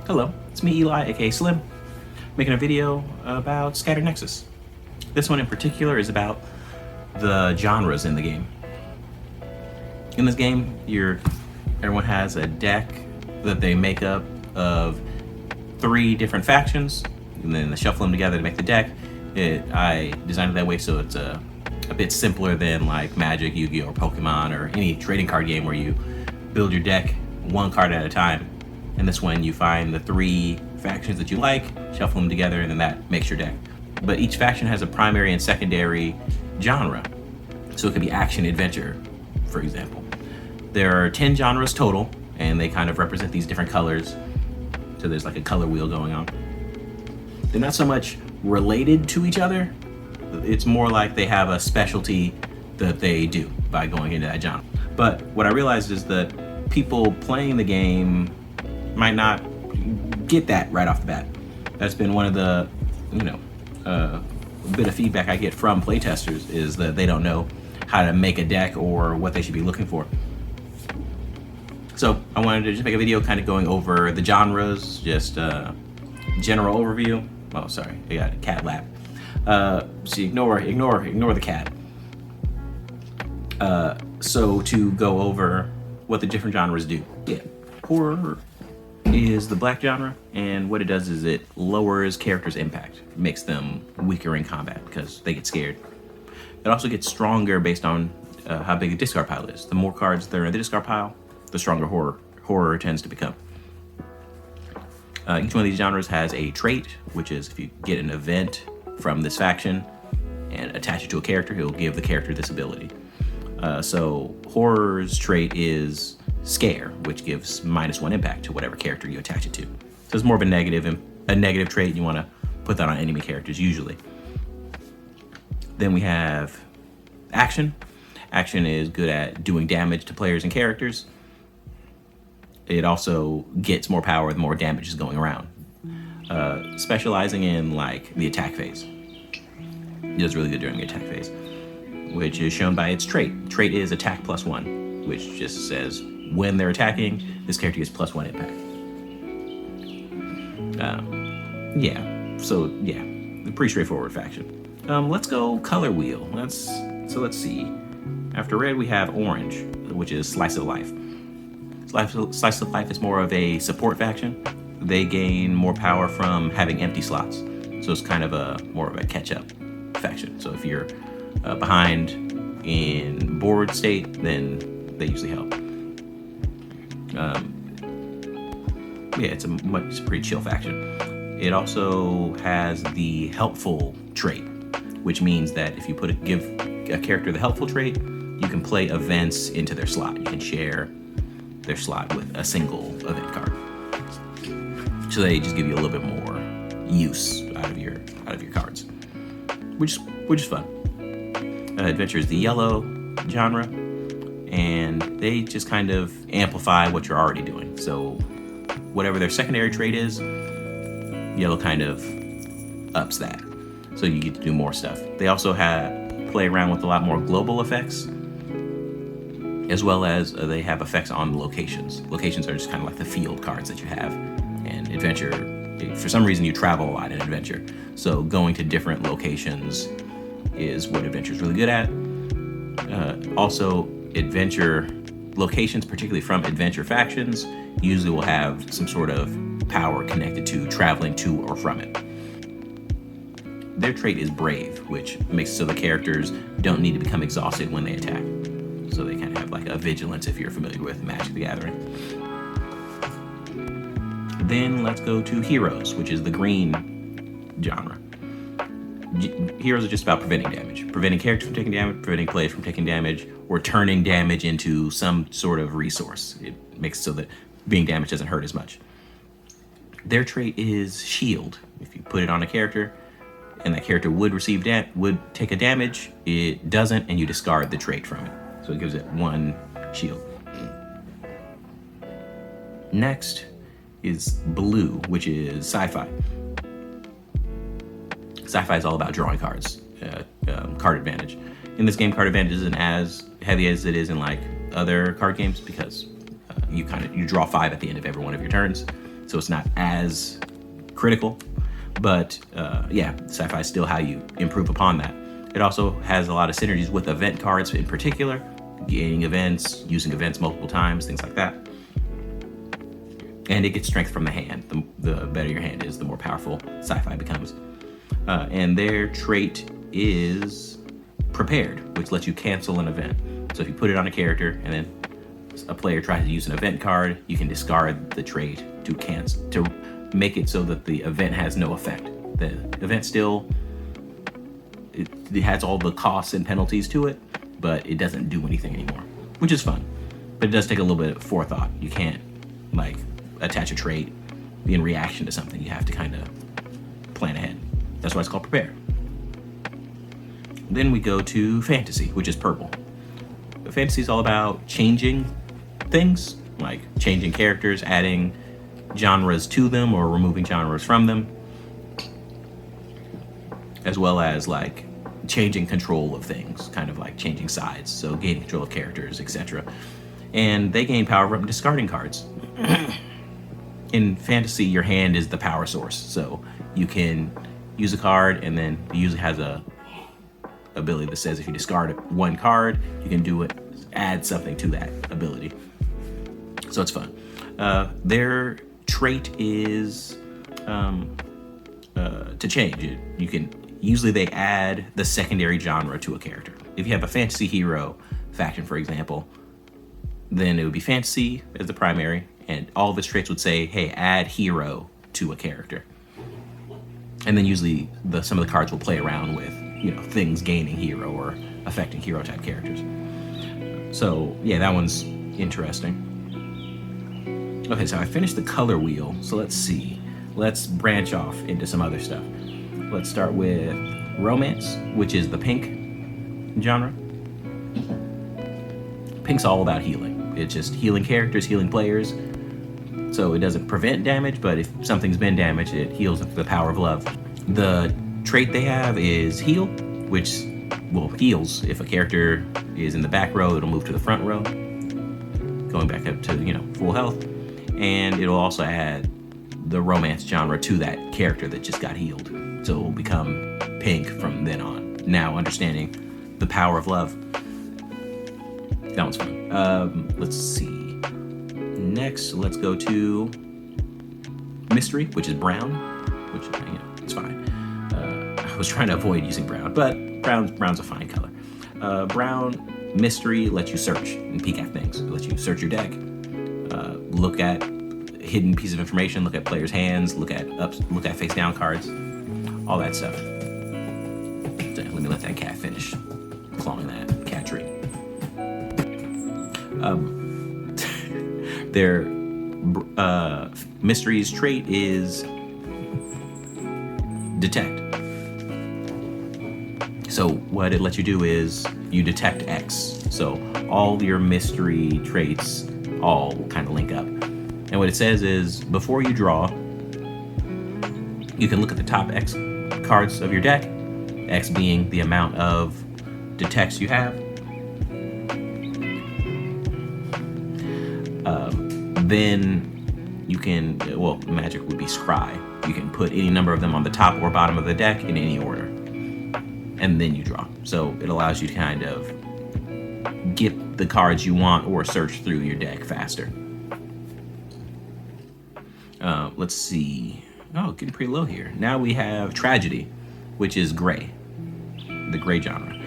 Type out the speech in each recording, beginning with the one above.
Hello, it's me, Eli, aka Slim, making a video about Scattered Nexus. This one in particular is about the genres in the game. In this game, everyone has a deck that they make up of 3 different factions, and then they shuffle them together to make the deck. I designed it that way so it's a bit simpler than like Magic, Yu-Gi-Oh, or Pokemon, or any trading card game where you build your deck one card at a time. In this one, you find the 3 factions that you like, shuffle them together, and then that makes your deck. But each faction has a primary and secondary genre. So it could be action, adventure, for example. There are 10 genres total, and they kind of represent these different colors. So there's like a color wheel going on. They're not so much related to each other. It's more like they have a specialty that they do by going into that genre. But what I realized is that people playing the game might not get that right off the bat. That's been one of the, bit of feedback I get from playtesters is that they don't know how to make a deck or what they should be looking for. So I wanted to just make a video kind of going over the genres, just general overview. Oh, sorry, I got a cat lap. So ignore the cat. So to go over what the different genres do. Yeah, horror is the black genre, and what it does is it lowers characters' impact, makes them weaker in combat because they get scared. It also gets stronger based on how big the discard pile is. The more cards that are in the discard pile, the stronger horror tends to become. Each one of these genres has a trait, which is if you get an event from this faction and attach it to a character, he'll give the character this ability. So horror's trait is scare, which gives -1 impact to whatever character you attach it to. So it's more of a negative trait. You want to put that on enemy characters usually. Then we have action. Action is good at doing damage to players and characters. It also gets more power the more damage is going around. Specializing in like the attack phase. It does really good during the attack phase, which is shown by its trait. Trait is attack +1, which just says when they're attacking, this character gets +1 impact. The pretty straightforward faction. Let's go color wheel. Let's see. After red, we have orange, which is Slice of Life. Slice of Life is more of a support faction. They gain more power from having empty slots, so it's kind of more of a catch-up faction. So if you're behind in board state, then they usually help. It's a pretty chill faction. It also has the helpful trait, which means that if you give a character the helpful trait, you can play events into their slot. You can share their slot with a single event card. So they just give you a little bit more use out of your cards, which is fun. Adventure is the yellow genre, and they just kind of amplify what you're already doing. So whatever their secondary trait is, yellow kind of ups that. So you get to do more stuff. They also play around with a lot more global effects, as well as they have effects on locations. Locations are just kind of like the field cards that you have. And adventure, for some reason you travel a lot in adventure. So going to different locations is what adventure is really good at. Also, adventure locations, particularly from adventure factions, usually will have some sort of power connected to traveling to or from it. Their trait is brave, which makes it so the characters don't need to become exhausted when they attack. So they kind of have like a vigilance if you're familiar with Magic the Gathering. Then let's go to heroes, which is the green genre. Heroes are just about preventing damage. Preventing characters from taking damage, preventing players from taking damage, or turning damage into some sort of resource. It makes it so that being damaged doesn't hurt as much. Their trait is shield. If you put it on a character, and that character would take a damage, it doesn't, and you discard the trait from it. So it gives it 1 shield. Next is blue, which is SciFi. SciFi is all about drawing cards, card advantage. In this game, card advantage isn't as heavy as it is in like other card games because you draw 5 at the end of every one of your turns. so it's not as critical. But yeah, SciFi is still how you improve upon that. It also has a lot of synergies with event cards in particular, gaining events, using events multiple times, things like that. And it gets strength from the hand. The better your hand is, the more powerful SciFi becomes. And their trait is Prepared, which lets you cancel an event. So if you put it on a character and then a player tries to use an event card, you can discard the trait to cancel, to make it so that the event has no effect. The event still, it has all the costs and penalties to it, but it doesn't do anything anymore, which is fun. But it does take a little bit of forethought. You can't like attach a trait in reaction to something. You have to kind of plan ahead. That's why it's called Prepare. Then we go to Fantasy, which is purple. Fantasy is all about changing things, like changing characters, adding genres to them or removing genres from them, as well as like changing control of things, kind of like changing sides, so gaining control of characters, etc. And they gain power from discarding cards. In Fantasy, your hand is the power source, so you can use a card, and then it usually has a ability that says if you discard one card, you can do it, add something to that ability. So it's fun. Their trait is to change it. You can usually they add the secondary genre to a character. If you have a fantasy hero faction, for example, then it would be fantasy as the primary, and all of its traits would say, hey, add hero to a character. And then usually some of the cards will play around with, you know, things gaining hero or affecting hero type characters. So yeah, that one's interesting. Okay, so I finished the color wheel, so let's see. Let's branch off into some other stuff. Let's start with romance, which is the pink genre. Pink's all about healing. It's just healing characters, healing players. So it doesn't prevent damage, but if something's been damaged, it heals with the power of love. The trait they have is heal, which heals. If a character is in the back row, it'll move to the front row, going back up to, you know, full health. And it'll also add the romance genre to that character that just got healed. So it will become pink from then on. Now understanding the power of love. That one's fun. Let's see. Next, let's go to mystery, which is brown, which, you know, it's fine. I was trying to avoid using brown, but brown's a fine color. Brown mystery lets you search and peek at things. It lets you search your deck, look at hidden piece of information, look at players' hands, look at face down cards, all that stuff. So let me let that cat finish clawing that cat tree. Their mystery's trait is detect. So what it lets you do is you detect X. So all your mystery traits all kind of link up. And what it says is before you draw, you can look at the top X cards of your deck, X being the amount of detects you have. Then you can, well, magic would be scry. You can put any number of them on the top or bottom of the deck in any order. And then you draw. So it allows you to kind of get the cards you want or search through your deck faster. Let's see. Oh, getting pretty low here. Now we have tragedy, which is gray, the gray genre.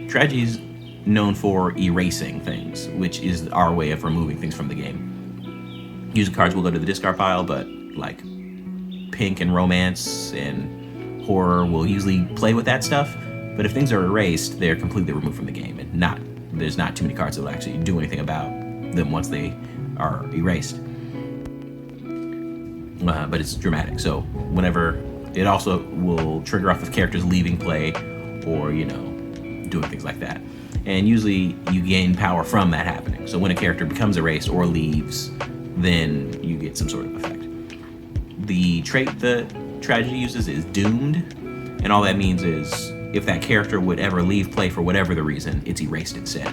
Tragedy's known for erasing things, which is our way of removing things from the game. Usually cards will go to the discard pile, but like pink and romance and horror will usually play with that stuff. But if things are erased, they're completely removed from the game, and there's not too many cards that will actually do anything about them once they are erased. But it's dramatic, so whenever it also will trigger off of characters leaving play or, you know, doing things like that. And usually you gain power from that happening. So when a character becomes erased or leaves, then you get some sort of effect. The trait that tragedy uses is doomed, and all that means is if that character would ever leave play for whatever the reason, it's erased instead.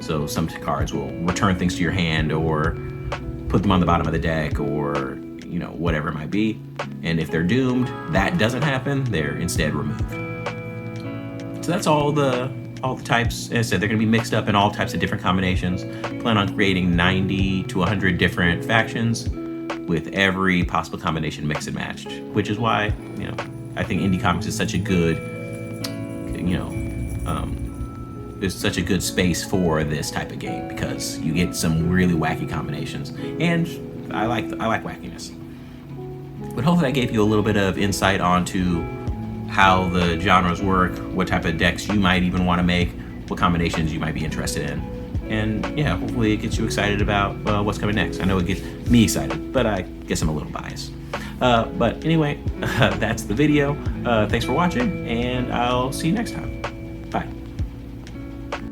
So some cards will return things to your hand or put them on the bottom of the deck or whatever it might be. And if they're doomed, that doesn't happen, they're instead removed. So that's all the types. As I said, they're going to be mixed up in all types of different combinations. Plan on creating 90 to 100 different factions with every possible combination mixed and matched, which is why, you know, I think indie comics is such a good, you know, it's such a good space for this type of game, because you get some really wacky combinations, and I like wackiness. But hopefully I gave you a little bit of insight onto how the genres work, what type of decks you might even want to make, what combinations you might be interested in. And yeah, hopefully it gets you excited about what's coming next. I know it gets me excited, but I guess I'm a little biased. But anyway, that's the video. Thanks for watching, and I'll see you next time.